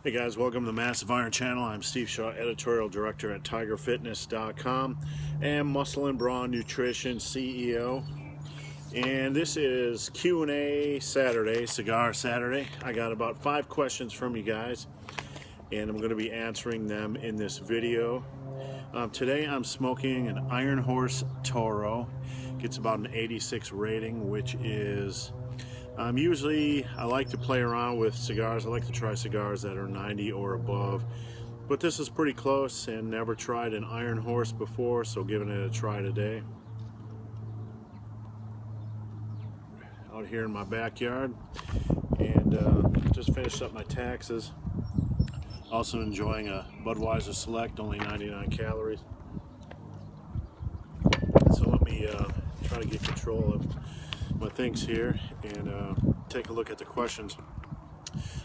Hey guys, welcome to the Massive Iron Channel. I'm Steve Shaw, Editorial Director at TigerFitness.com and Muscle and Brawn Nutrition CEO. And this is Q&A Saturday, Cigar Saturday. I got about 5 questions from you guys, and I'm going to be answering them in this video. Today I'm smoking an Iron Horse Toro. Gets about an 86 rating, which is... usually I like to play around with cigars. I like to try cigars that are 90 or above, but this is pretty close and never tried an Iron Horse before, so giving it a try today. Out here in my backyard, and just finished up my taxes. Also enjoying a Budweiser Select, only 99 calories. So let me try to get control of my things here and take a look at the questions.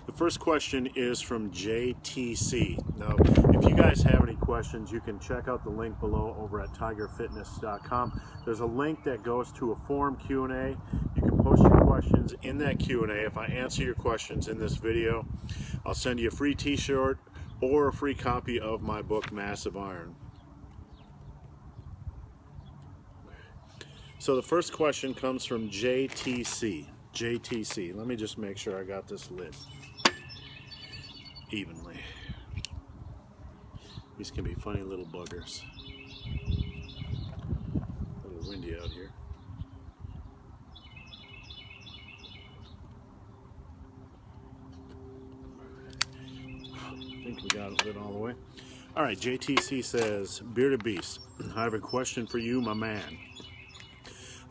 The first question is from JTC. Now, if you guys have any questions, you can check out the link below over at TigerFitness.com. There's a link that goes to a forum Q&A. You can post your questions in that Q&A. If I answer your questions in this video, I'll send you a free t-shirt or a free copy of my book, Massive Iron. So the first question comes from JTC. JTC. Let me just make sure I got this lit evenly. These can be funny little buggers. A little windy out here. I think we got it lit all the way. All right, JTC says, Bearded Beast, I have a question for you, my man.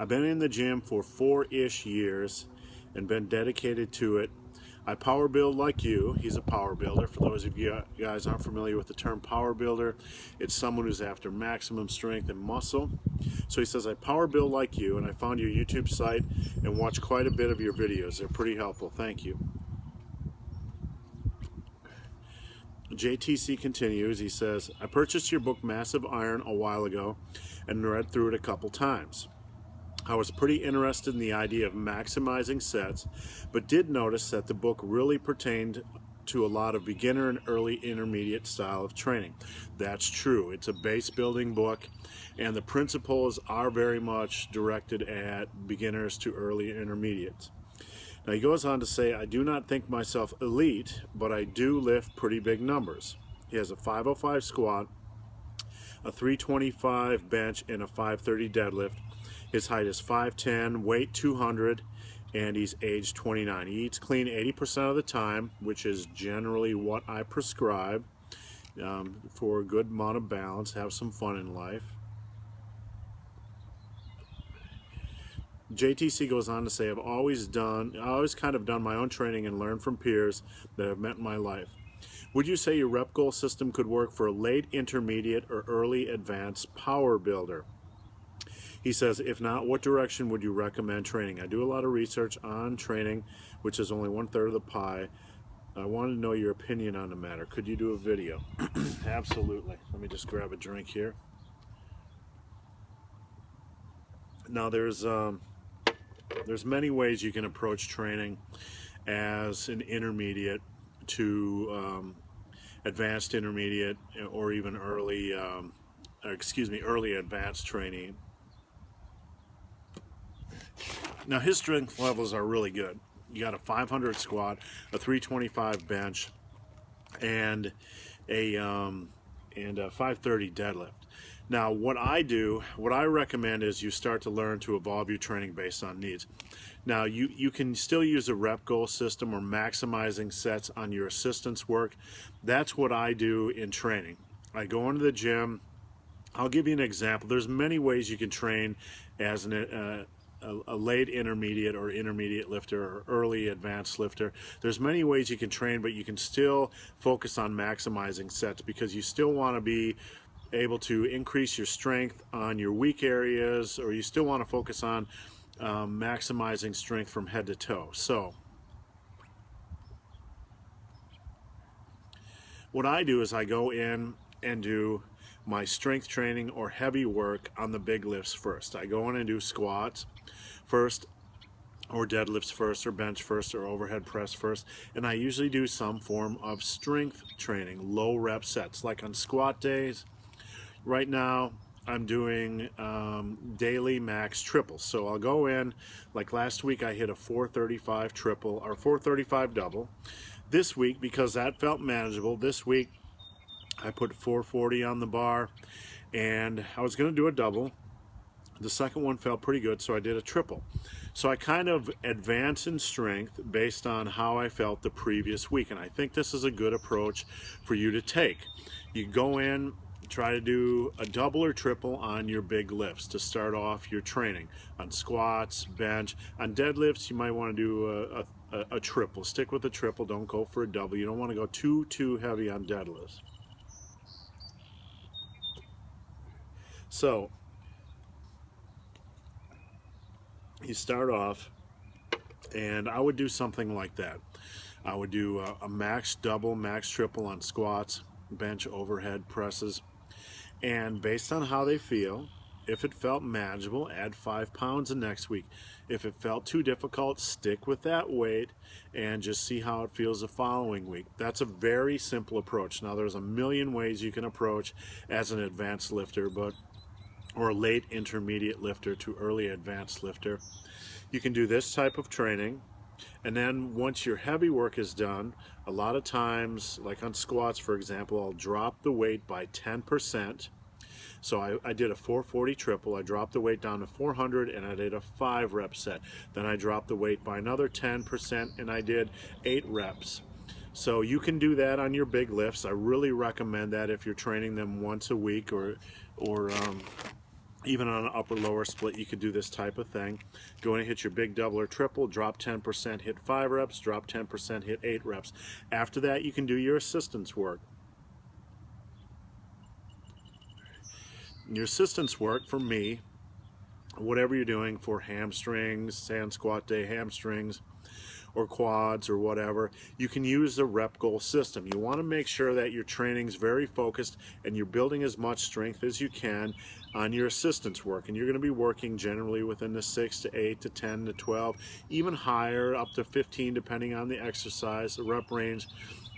I've been in the gym for 4-ish years and been dedicated to it. I power build like you. He's a power builder. For those of you guys aren't familiar with the term power builder, it's someone who's after maximum strength and muscle. So he says, I power build like you, and I found your YouTube site and watched quite a bit of your videos. They're pretty helpful. Thank you. JTC continues. He says, I purchased your book Massive Iron a while ago and read through it a couple times. I was pretty interested in the idea of maximizing sets, but did notice that the book really pertained to a lot of beginner and early intermediate style of training. That's true. It's a base building book, and the principles are very much directed at beginners to early intermediates. Now he goes on to say, I do not think myself elite, but I do lift pretty big numbers. He has a 505 squat, a 325 bench, and a 530 deadlift. His height is 5'10", weight 200, and he's age 29. He eats clean 80% of the time, which is generally what I prescribe for a good amount of balance, have some fun in life. JTC goes on to say, I've always kind of done my own training and learned from peers that I've met in my life. Would you say your rep goal system could work for a late intermediate or early advanced power builder? He says, if not, what direction would you recommend training? I do a lot of research on training, which is only 1/3 of the pie. I want to know your opinion on the matter. Could you do a video? Absolutely. Let me just grab a drink here. Now, there's many ways you can approach training as an intermediate to advanced intermediate, or even early, early advanced training. Now his strength levels are really good. You got a 500 squat, a 325 bench, and a 530 deadlift. Now what I recommend is you start to learn to evolve your training based on needs. Now you can still use a rep goal system or maximizing sets on your assistance work. That's what I do in training. I go into the gym. I'll give you an example. There's many ways you can train as a late intermediate or intermediate lifter or early advanced lifter. There's many ways you can train, but you can still focus on maximizing sets because you still want to be able to increase your strength on your weak areas, or you still want to focus on maximizing strength from head to toe. So what I do is I go in and do my strength training or heavy work on the big lifts first. I go in and do squats first. or deadlifts first, or bench first, or overhead press first. And I usually do some form of strength training, low rep sets, like on squat days. Right now I'm doing daily max triples. So I'll go in, like last week I hit a 435 triple or 435 double. This week, because that felt manageable, this week I put 440 on the bar, and I was going to do a double. The second one felt pretty good, so I did a triple. So I kind of advance in strength based on how I felt the previous week, and I think this is a good approach for you to take. You go in, try to do a double or triple on your big lifts to start off your training. On squats, bench, on deadlifts, you might want to do a triple. Stick with the triple, don't go for a double. You don't want to go too heavy on deadlifts. So you start off, and I would do something like that. I would do a max double, max triple on squats, bench, overhead presses, and based on how they feel, if it felt manageable, add 5 pounds the next week. If it felt too difficult, stick with that weight and just see how it feels the following week. That's a very simple approach. Now, there's a million ways you can approach as an advanced lifter, or a late intermediate lifter to early advanced lifter. You can do this type of training, and then once your heavy work is done, a lot of times, like on squats for example, I'll drop the weight by 10%. So I did a 440 triple, I dropped the weight down to 400, and I did a 5 rep set. Then I dropped the weight by another 10%, and I did 8 reps. So you can do that on your big lifts. I really recommend that if you're training them once a week, or even on an upper lower split, you could do this type of thing. Go in and hit your big double or triple, drop 10%, hit 5 reps, drop 10%, hit 8 reps. After that, you can do your assistance work. Your assistance work, for me, whatever you're doing for hamstrings, sand squat day hamstrings, or quads or whatever, you can use the rep goal system. You want to make sure that your training's very focused and you're building as much strength as you can on your assistance work. And you're going to be working generally within the 6 to 8 to 10 to 12, even higher, up to 15 depending on the exercise, the rep range.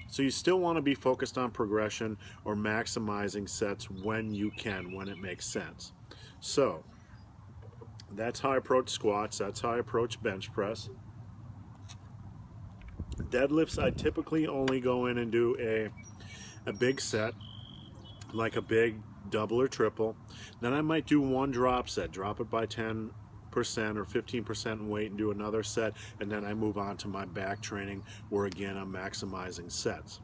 So you still want to be focused on progression or maximizing sets when you can, when it makes sense. So that's how I approach squats, that's how I approach bench press. Deadlifts, I typically only go in and do a big set, like a big double or triple. Then I might do one drop set, drop it by 10% or 15% in weight, and do another set, and then I move on to my back training, where again I'm maximizing sets.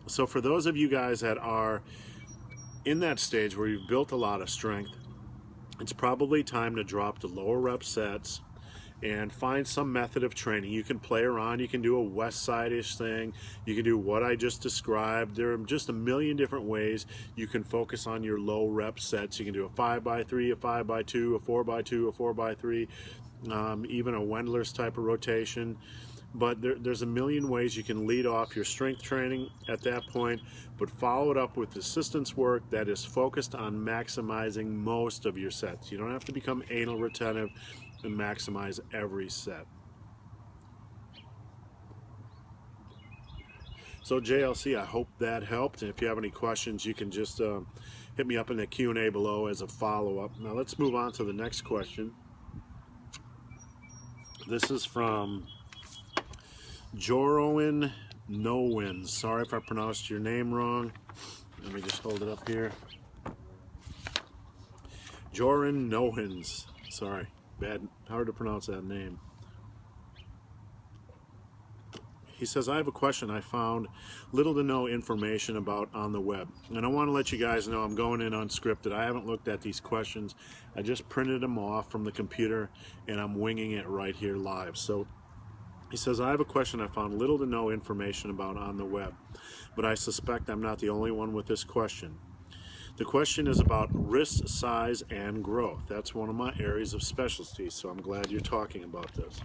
So for those of you guys that are in that stage where you've built a lot of strength, it's probably time to drop the lower rep sets and find some method of training. You can play around, you can do a west side-ish thing, you can do what I just described. There are just a million different ways you can focus on your low rep sets. You can do a 5x3, a 5x2, a 4x2, a 4x3, even a Wendler's type of rotation. But there's a million ways you can lead off your strength training at that point, but follow it up with assistance work that is focused on maximizing most of your sets. You don't have to become anal retentive and maximize every set. So JLC, I hope that helped. And if you have any questions, you can just hit me up in the Q&A below as a follow-up. Now let's move on to the next question. This is from Jorowin Nowin. Sorry if I pronounced your name wrong. Let me just hold it up here. Jorin Nowins. Sorry. Hard to pronounce that name. He says, I have a question I found little to no information about on the web. And I want to let you guys know I'm going in unscripted. I haven't looked at these questions. I just printed them off from the computer and I'm winging it right here live. So he says, I have a question I found little to no information about on the web, but I suspect I'm not the only one with this question. The question is about wrist size and growth. That's one of my areas of specialty, so I'm glad you're talking about this.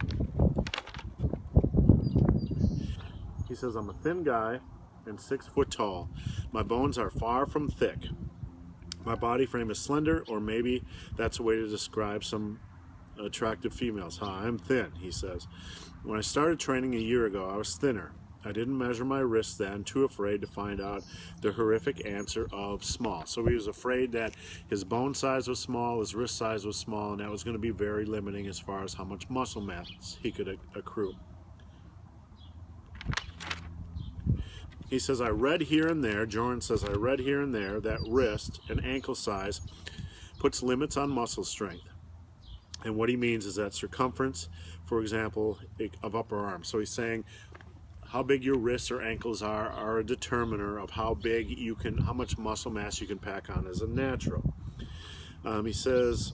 He says, I'm a thin guy and 6 foot tall. My bones are far from thick. My body frame is slender, or maybe that's a way to describe some attractive females. I'm thin, he says. When I started training a year ago, I was thinner. I didn't measure my wrists then, too afraid to find out the horrific answer of small. So he was afraid that his bone size was small, his wrist size was small, and that was going to be very limiting as far as how much muscle mass he could accrue. He says, I read here and there, Jordan says, I read here and there that wrist and ankle size puts limits on muscle strength. And what he means is that circumference, for example, of upper arm. So he's saying how big your wrists or ankles are a determiner of how big you can, how much muscle mass you can pack on as a natural. He says,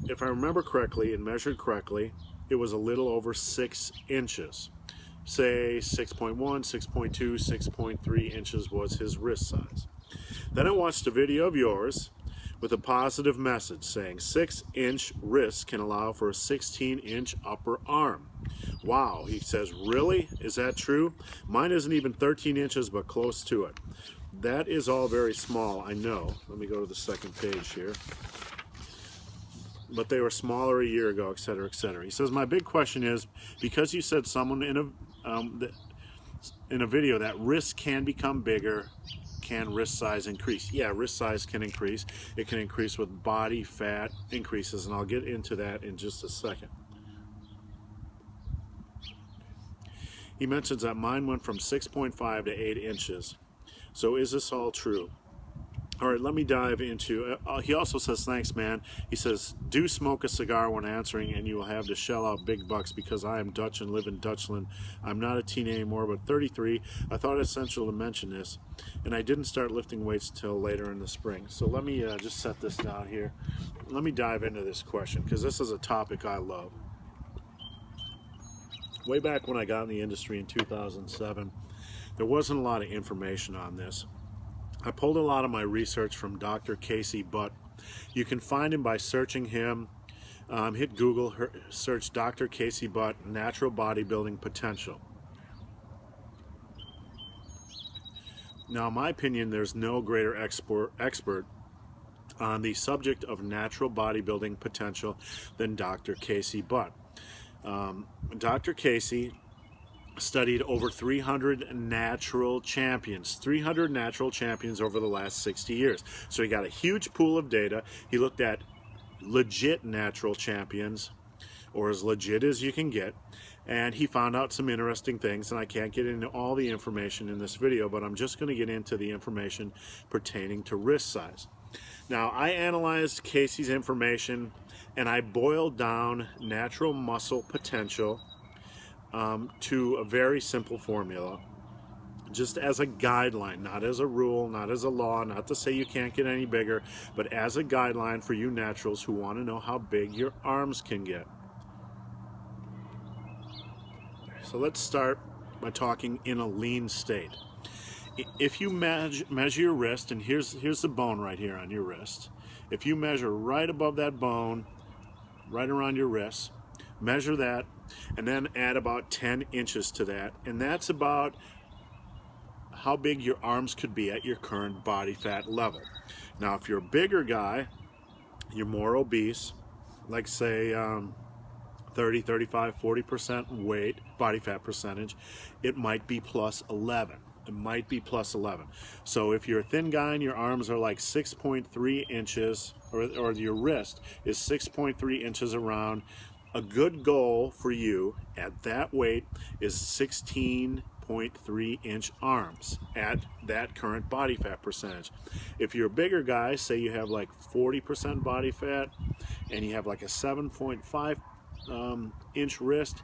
if I remember correctly and measured correctly, it was a little over 6 inches. Say 6.1, 6.2, 6.3 inches was his wrist size. Then I watched a video of yours with a positive message saying 6-inch wrists can allow for a 16-inch upper arm. Wow, he says, really? Is that true? Mine isn't even 13 inches, but close to it. That is all very small, I know. Let me go to the second page here. But they were smaller a year ago, etc., etc. He says, my big question is, because you said someone in a video that wrists can become bigger, can wrist size increase? Yeah, wrist size can increase. It can increase with body fat increases, and I'll get into that in just a second. He mentions that mine went from 6.5 to 8 inches. So is this all true? All right, let me dive into, he also says, thanks, man. He says, do smoke a cigar when answering and you will have to shell out big bucks because I am Dutch and live in Dutchland. I'm not a teen anymore, but 33. I thought it essential to mention this, and I didn't start lifting weights till later in the spring. So let me just set this down here. Let me dive into this question because this is a topic I love. Way back when I got in the industry in 2007, there wasn't a lot of information on this. I pulled a lot of my research from Dr. Casey Butt. You can find him by searching him. Hit Google, search Dr. Casey Butt, Natural Bodybuilding Potential. Now, in my opinion, there's no greater expert on the subject of natural bodybuilding potential than Dr. Casey Butt. Dr. Casey studied over 300 natural champions, 300 natural champions over the last 60 years. So he got a huge pool of data. He looked at legit natural champions, or as legit as you can get, and he found out some interesting things, and I can't get into all the information in this video, but I'm just going to get into the information pertaining to wrist size. Now, I analyzed Casey's information, and I boiled down natural muscle potential to a very simple formula, just as a guideline, not as a rule, not as a law, not to say you can't get any bigger, but as a guideline for you naturals who want to know how big your arms can get. So let's start by talking in a lean state. If you measure your wrist, and here's the bone right here on your wrist. If you measure right above that bone, right around your wrist, measure that, and then add about 10 inches to that, and that's about how big your arms could be at your current body fat level. Now, if you're a bigger guy, you're more obese, like say 30, 35, 40% weight, body fat percentage, it might be plus 11. It might be plus 11. So if you're a thin guy and your arms are like 6.3 inches, or your wrist is 6.3 inches around, a good goal for you at that weight is 16.3-inch arms at that current body fat percentage. If you're a bigger guy, say you have like 40% body fat and you have like a 7.5 inch wrist,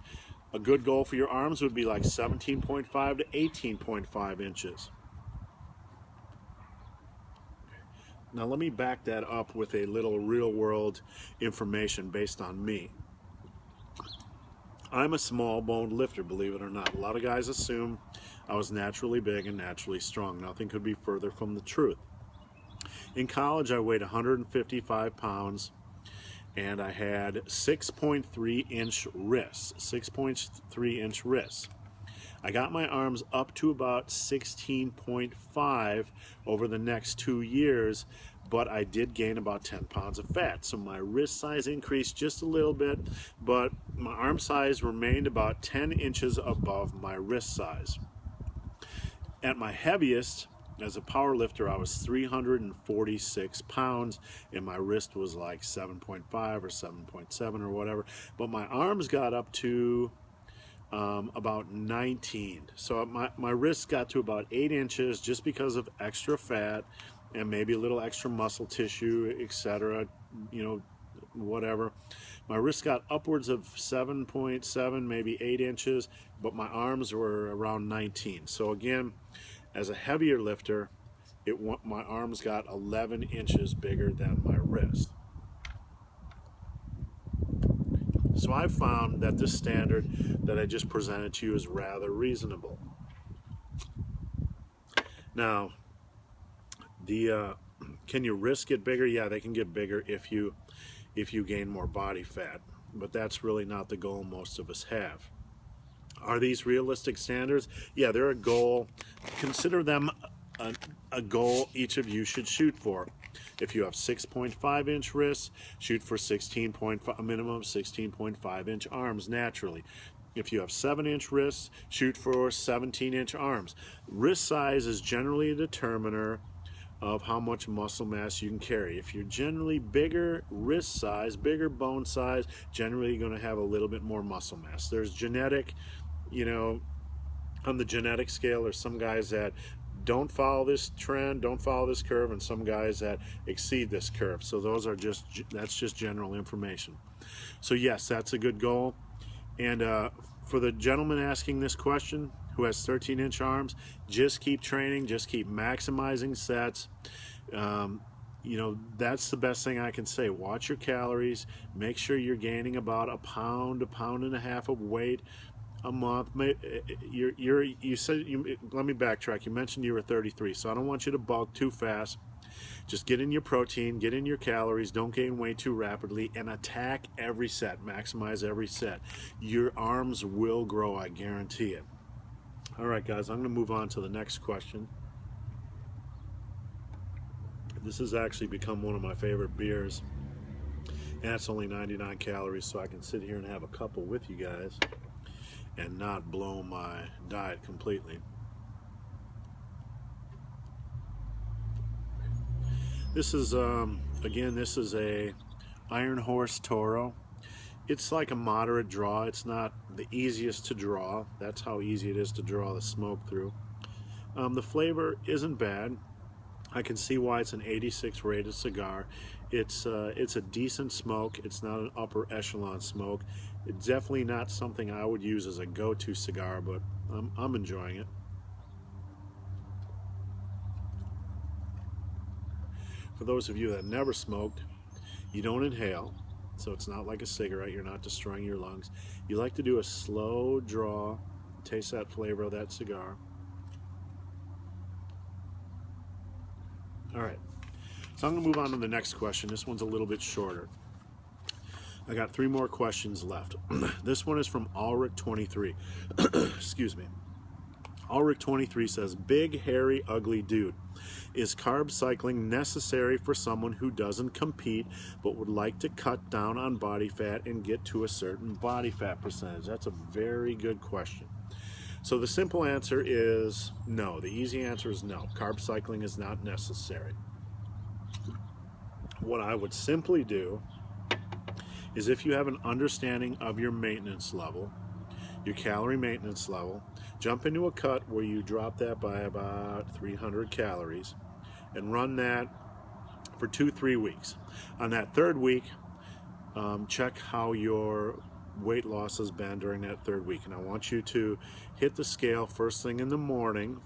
a good goal for your arms would be like 17.5 to 18.5 inches. Now let me back that up with a little real world information based on me. I'm a small boned lifter, believe it or not. A lot of guys assume I was naturally big and naturally strong. Nothing could be further from the truth. In college, I weighed 155 pounds and I had 6.3-inch wrists, 6.3-inch wrists. I got my arms up to about 16.5 over the next 2 years, but I did gain about 10 pounds of fat. So my wrist size increased just a little bit, but my arm size remained about 10 inches above my wrist size. At my heaviest, as a power lifter, I was 346 pounds, and my wrist was like 7.5 or 7.7 or whatever. But my arms got up to about 19. So my wrist got to about 8 inches just because of extra fat and maybe a little extra muscle tissue, etc. You know, whatever. My wrist got upwards of 7.7, maybe 8 inches, but my arms were around 19. So again, as a heavier lifter, my arms got 11 inches bigger than my wrist. So I found that this standard that I just presented to you is rather reasonable. Now, can your wrists get bigger? Yeah, they can get bigger if you gain more body fat, but that's really not the goal most of us have. Are these realistic standards? Yeah, they're a goal. Consider them a goal each of you should shoot for. If you have 6.5 inch wrists, shoot for a minimum of 16.5 inch arms naturally. If you have 7 inch wrists, shoot for 17 inch arms. Wrist size is generally a determiner of how much muscle mass you can carry. If you're generally bigger wrist size, bigger bone size, generally you're going to have a little bit more muscle mass. There's genetic, you know, on the genetic scale, there's some guys that don't follow this trend, don't follow this curve, and some guys that exceed this curve. So that's just general information. So yes, that's a good goal. And for the gentleman asking this question who has 13 inch arms, just keep training, just keep maximizing sets. You know, that's the best thing I can say. Watch your calories, make sure you're gaining about a pound and a half of weight a month. You said, let me backtrack. You mentioned you were 33, so I don't want you to bulk too fast. Just get in your protein, get in your calories, don't gain weight too rapidly, and attack every set, maximize every set. Your arms will grow, I guarantee it. All right, guys, I'm going to move on to the next question. This has actually become one of my favorite beers, and it's only 99 calories, so I can sit here and have a couple with you guys and not blow my diet completely. This is, again, this is a Iron Horse Toro. It's like a moderate draw. It's not the easiest to draw. That's how easy it is to draw the smoke through. The flavor isn't bad. I can see why it's an 86 rated cigar. It's a decent smoke. It's not an upper echelon smoke. It's definitely not something I would use as a go-to cigar, but I'm enjoying it. For those of you that never smoked, you don't inhale, so it's not like a cigarette. You're not destroying your lungs. You like to do a slow draw, taste that flavor of that cigar. All right, so I'm going to move on to the next question. This one's a little bit shorter. I got 3 more questions left. This one is from Ulrich23. Excuse me. Ulrich23 says, big, hairy, ugly dude. Is carb cycling necessary for someone who doesn't compete but would like to cut down on body fat and get to a certain body fat percentage? That's a very good question. So the simple answer is no. The easy answer is no. Carb cycling is not necessary. What I would simply do is, if you have an understanding of your maintenance level, your calorie maintenance level, jump into a cut where you drop that by about 300 calories and run that for 2-3 weeks. On that 3rd week, check how your weight loss has been during that 3rd week. And I want you to hit the scale first thing in the morning,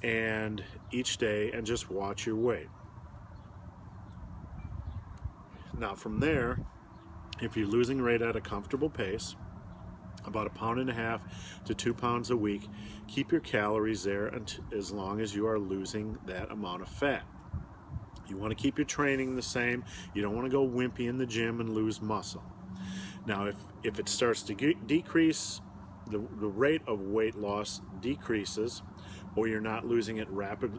and each day, and just watch your weight. Now from there, if you're losing weight at a comfortable pace, about 1.5 pounds to 2 pounds a week, keep your calories there as long as you are losing that amount of fat. You want to keep your training the same. You don't want to go wimpy in the gym and lose muscle. Now, if it starts to decrease, the rate of weight loss decreases, or you're not losing it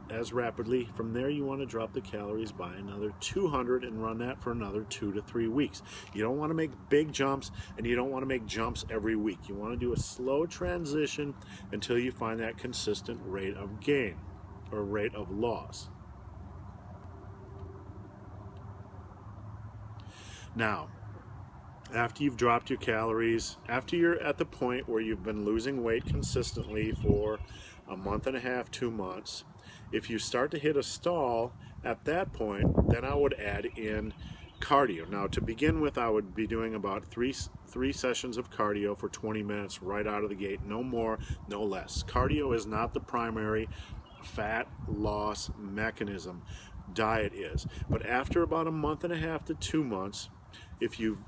as rapidly. From there, you want to drop the calories by another 200 and run that for another 2 to 3 weeks. You don't want to make big jumps, and you don't want to make jumps every week. You want to do a slow transition until you find that consistent rate of gain or rate of loss. Now, after you've dropped your calories, after you're at the point where you've been losing weight consistently for a month and a half, 2 months, if you start to hit a stall at that point, then I would add in cardio. Now, to begin with, I would be doing about three sessions of cardio for 20 minutes right out of the gate. No more, no less. Cardio is not the primary fat loss mechanism. Diet is. But after about a month and a half to 2 months, if you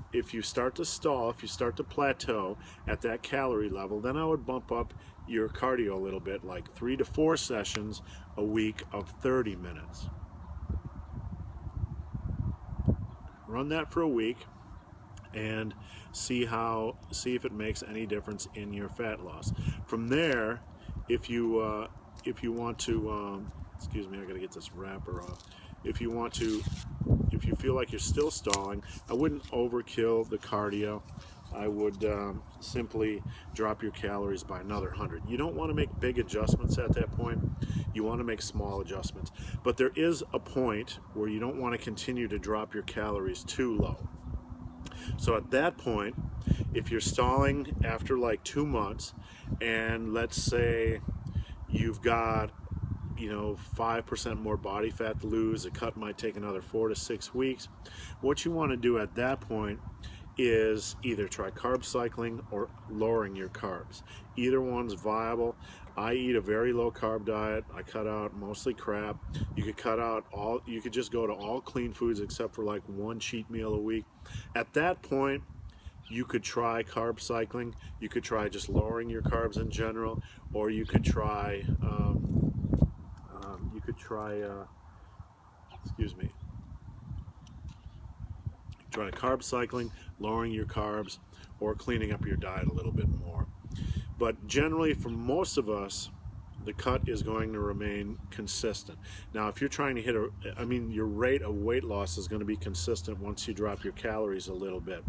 start to stall, if you start to plateau at that calorie level, then I would bump up your cardio a little bit, like 3 to 4 sessions a week of 30 minutes. Run that for a week and see if it makes any difference in your fat loss. From there, if you want to, excuse me, I gotta get this wrapper off. If you feel like you're still stalling, I wouldn't overkill the cardio. I would simply drop your calories by another 100. You don't want to make big adjustments at that point. You want to make small adjustments. But there is a point where you don't want to continue to drop your calories too low. So at that point, if you're stalling after like 2 months, and let's say you've got 5% more body fat to lose, a cut might take another 4 to 6 weeks. What you want to do at that point is either try carb cycling or lowering your carbs. Either one's viable. I eat a very low carb diet. I cut out mostly crap. You could just go to all clean foods except for like 1 cheat meal a week. At that point, you could try carb cycling. You could try just lowering your carbs in general, or you could try try carb cycling, lowering your carbs, or cleaning up your diet a little bit more. But generally, for most of us, the cut is going to remain consistent. Now, if you're trying to hit your rate of weight loss is going to be consistent once you drop your calories a little bit.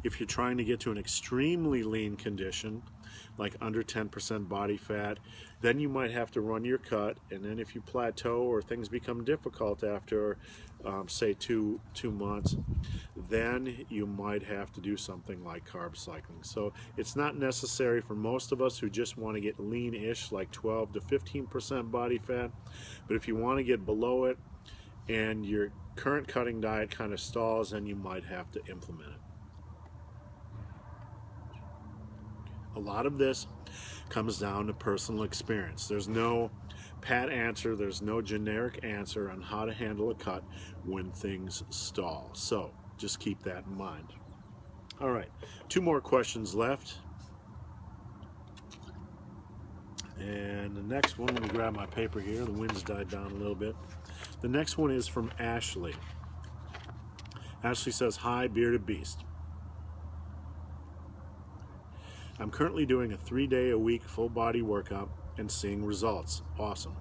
If you're trying to get to an extremely lean condition, like under 10% body fat, then you might have to run your cut, and then if you plateau or things become difficult after say two months, then you might have to do something like carb cycling. So it's not necessary for most of us who just want to get lean-ish, like 12 to 15% body fat. But if you want to get below it and your current cutting diet kind of stalls, then you might have to implement it. A lot of this comes down to personal experience. There's no pat answer, there's no generic answer on how to handle a cut when things stall. So just keep that in mind. All right, 2 more questions left. And the next one, let me grab my paper here. The wind's died down a little bit. The next one is from Ashley. Ashley says, "Hi, Bearded Beast. I'm currently doing a 3-day-a-week full body workout and seeing results. Awesome.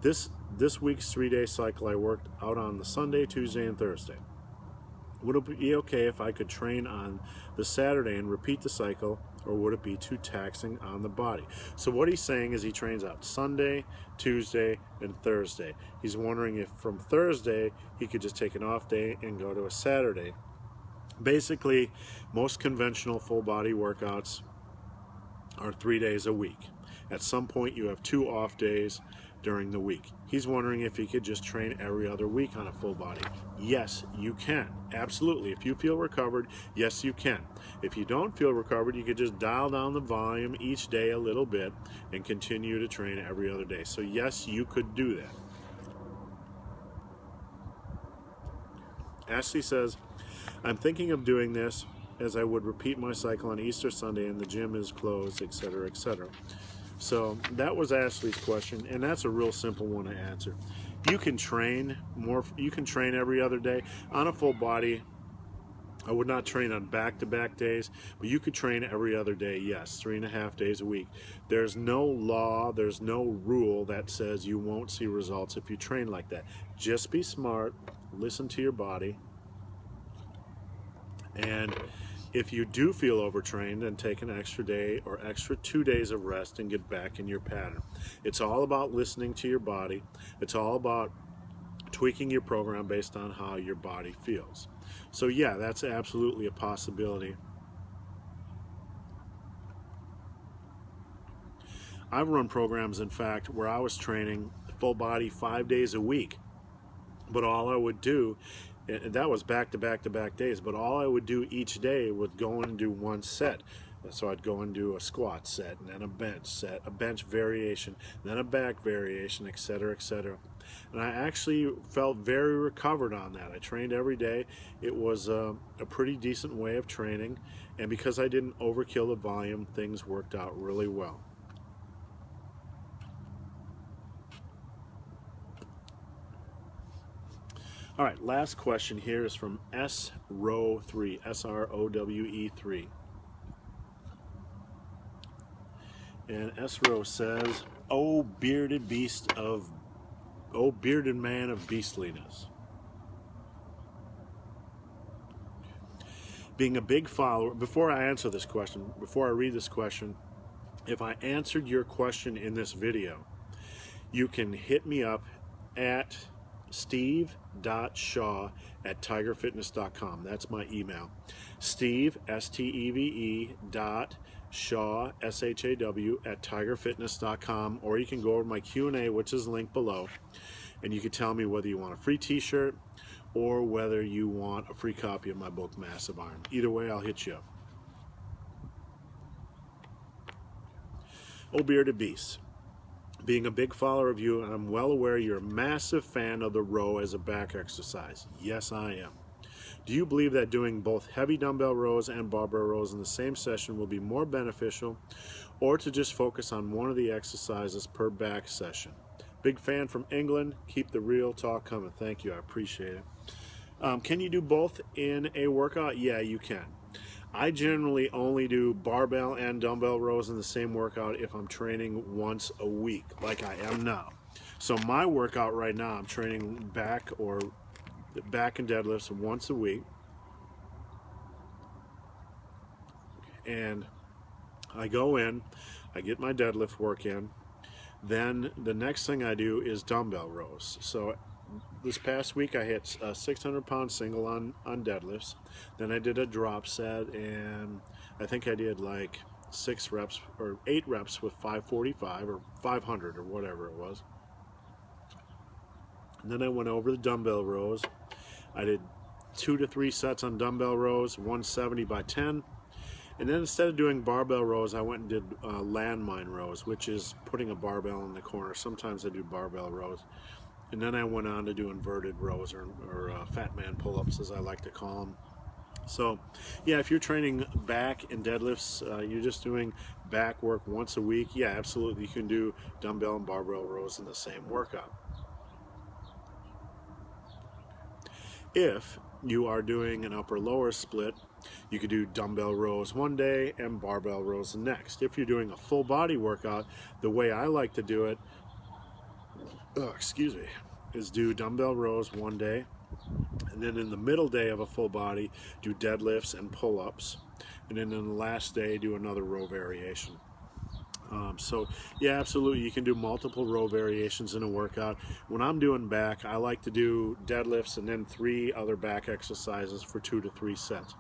This week's 3-day cycle, I worked out on the Sunday, Tuesday, and Thursday. Would it be okay if I could train on the Saturday and repeat the cycle, or would it be too taxing on the body?" So what he's saying is he trains out Sunday, Tuesday, and Thursday. He's wondering if from Thursday he could just take an off day and go to a Saturday. Basically, most conventional full body workouts are 3 days a week. At some point you have 2 off days during the week. He's wondering if he could just train every other week on a full body. Yes, you can. Absolutely. If you feel recovered, yes, you can. If you don't feel recovered, you could just dial down the volume each day a little bit and continue to train every other day. So yes, you could do that. Ashley says, "I'm thinking of doing this as I would repeat my cycle on Easter Sunday and the gym is closed, etc., etc." So that was Ashley's question, and that's a real simple one to answer. You can train every other day. On a full body I would not train on back-to-back days, but you could train every other day, yes, 3.5 days a week. There's no law, there's no rule that says you won't see results if you train like that. Just be smart, listen to your body, and if you do feel overtrained, then take an extra day or extra 2 days of rest and get back in your pattern. It's all about listening to your body. It's all about tweaking your program based on how your body feels. So yeah, that's absolutely a possibility. I've run programs, in fact, where I was training full body 5 days a week, but all I would do, and that was back to back to back days, but all I would do each day would go and do one set. So I'd go and do a squat set, and then a bench set, a bench variation, then a back variation, etc., etc. And I actually felt very recovered on that. I trained every day. It was a pretty decent way of training, and because I didn't overkill the volume, things worked out really well. All right, last question here is from SROW3, SROWE3. And SRO says, "Oh bearded man of beastliness. Being a big follower," before I answer this question, before I read this question, if I answered your question in this video, you can hit me up at steve.shaw@tigerfitness.com. That's my email. Steve, S-T-E-V-E, Shaw, S-H-A-W, @tigerfitness.com, or you can go over to my Q&A, which is linked below, and you can tell me whether you want a free t-shirt or whether you want a free copy of my book, Massive Iron. Either way, I'll hit you up. Oh, bearded beast. Being a big follower of you, I'm well aware you're a massive fan of the row as a back exercise. Yes, I am. Do you believe that doing both heavy dumbbell rows and barbell rows in the same session will be more beneficial, or to just focus on one of the exercises per back session? Big fan from England. Keep the real talk coming. Thank you. I appreciate it. Can you do both in a workout? Yeah, you can. I generally only do barbell and dumbbell rows in the same workout if I'm training once a week, like I am now. So my workout right now, I'm training back and deadlifts once a week, and I go in, I get my deadlift work in, then the next thing I do is dumbbell rows. So this past week I hit a 600-pound single on deadlifts, then I did a drop set, and I think I did like 6 reps or 8 reps with 545 or 500 or whatever it was. And then I went over the dumbbell rows. I did 2 to 3 sets on dumbbell rows, 170 by 10. And then instead of doing barbell rows, I went and did landmine rows, which is putting a barbell in the corner. Sometimes I do barbell rows. And then I went on to do inverted rows, or fat man pull-ups, as I like to call them. So yeah, if you're training back and deadlifts, you're just doing back work once a week, yeah, absolutely, you can do dumbbell and barbell rows in the same workout. If you are doing an upper-lower split, you could do dumbbell rows one day and barbell rows the next. If you're doing a full body workout, the way I like to do it, is do dumbbell rows one day, and then in the middle day of a full body, do deadlifts and pull-ups, and then in the last day, do another row variation. So yeah, absolutely, you can do multiple row variations in a workout. When I'm doing back, I like to do deadlifts and then 3 other back exercises for 2 to 3 sets.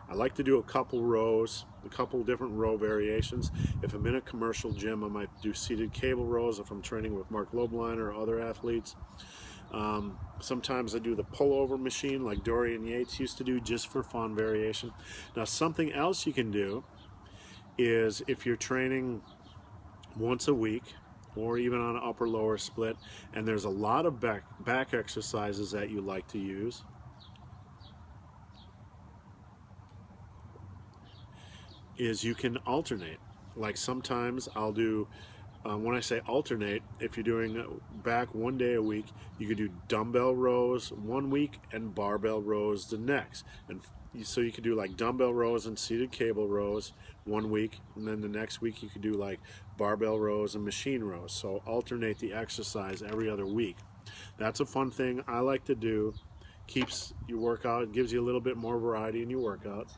I like to do a couple rows, a couple different row variations. If I'm in a commercial gym, I might do seated cable rows if I'm training with Mark Loeblein or other athletes. Sometimes I do the pullover machine like Dorian Yates used to do, just for fun variation. Now, something else you can do is, if you're training once a week or even on an upper-lower split, and there's a lot of back exercises that you like to use, is you can alternate. Like sometimes I'll do, when I say alternate, if you're doing back one day a week, you could do dumbbell rows one week and barbell rows the next. And So you could do like dumbbell rows and seated cable rows one week, and then the next week you could do like barbell rows and machine rows. So alternate the exercise every other week. That's a fun thing I like to do. Keeps your workout, gives you a little bit more variety in your workouts.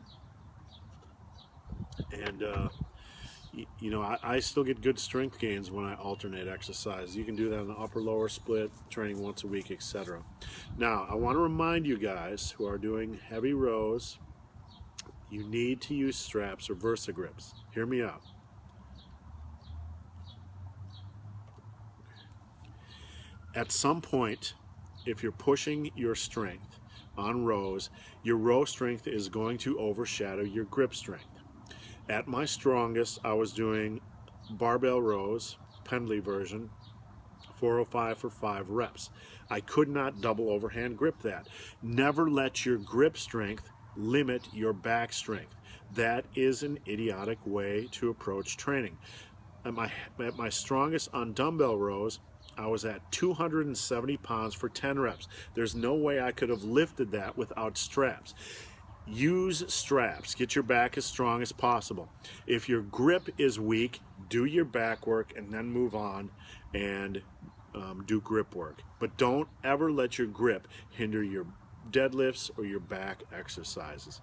And you know, I still get good strength gains when I alternate exercise. You can do that in the upper lower split, training once a week, etc. Now, I want to remind you guys who are doing heavy rows, you need to use straps or Versa grips. Hear me out. At some point, if you're pushing your strength on rows, your row strength is going to overshadow your grip strength. At my strongest, I was doing barbell rows, Pendley version, 405 for 5 reps. I could not double overhand grip that. Never let your grip strength limit your back strength. That is an idiotic way to approach training. At my strongest on dumbbell rows, I was at 270 pounds for 10 reps. There's no way I could have lifted that without straps. Use straps. Get your back as strong as possible. If your grip is weak, do your back work and then move on and do grip work. But don't ever let your grip hinder your deadlifts or your back exercises.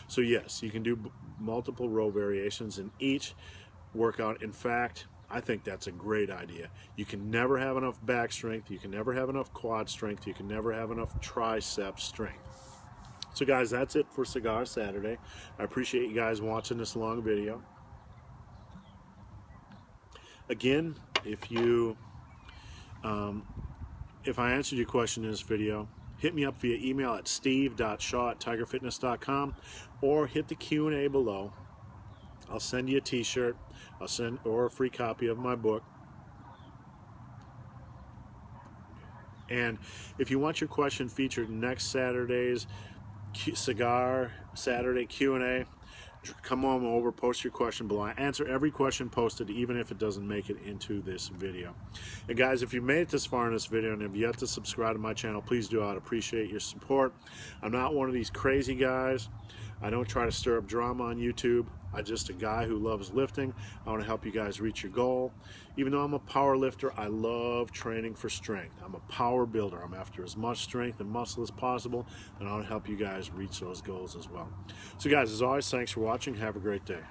So yes, you can do multiple row variations in each workout. In fact, I think that's a great idea. You can never have enough back strength. You can never have enough quad strength. You can never have enough tricep strength. So guys, that's it for Cigar Saturday. I appreciate you guys watching this long video. Again, if I answered your question in this video, hit me up via email at steve.shaw@tigerfitness.com or hit the Q&A below. I'll send you a t-shirt, or a free copy of my book. And if you want your question featured next Saturday's Cigar Saturday Q&A, come on over, post your question below. I answer every question posted, even if it doesn't make it into this video. And guys, if you made it this far in this video and have yet to subscribe to my channel, please do. I'd appreciate your support. I'm not one of these crazy guys. I don't try to stir up drama on YouTube. I'm just a guy who loves lifting. I want to help you guys reach your goal. Even though I'm a power lifter, I love training for strength. I'm a power builder. I'm after as much strength and muscle as possible, and I want to help you guys reach those goals as well. So guys, as always, thanks for watching. Have a great day.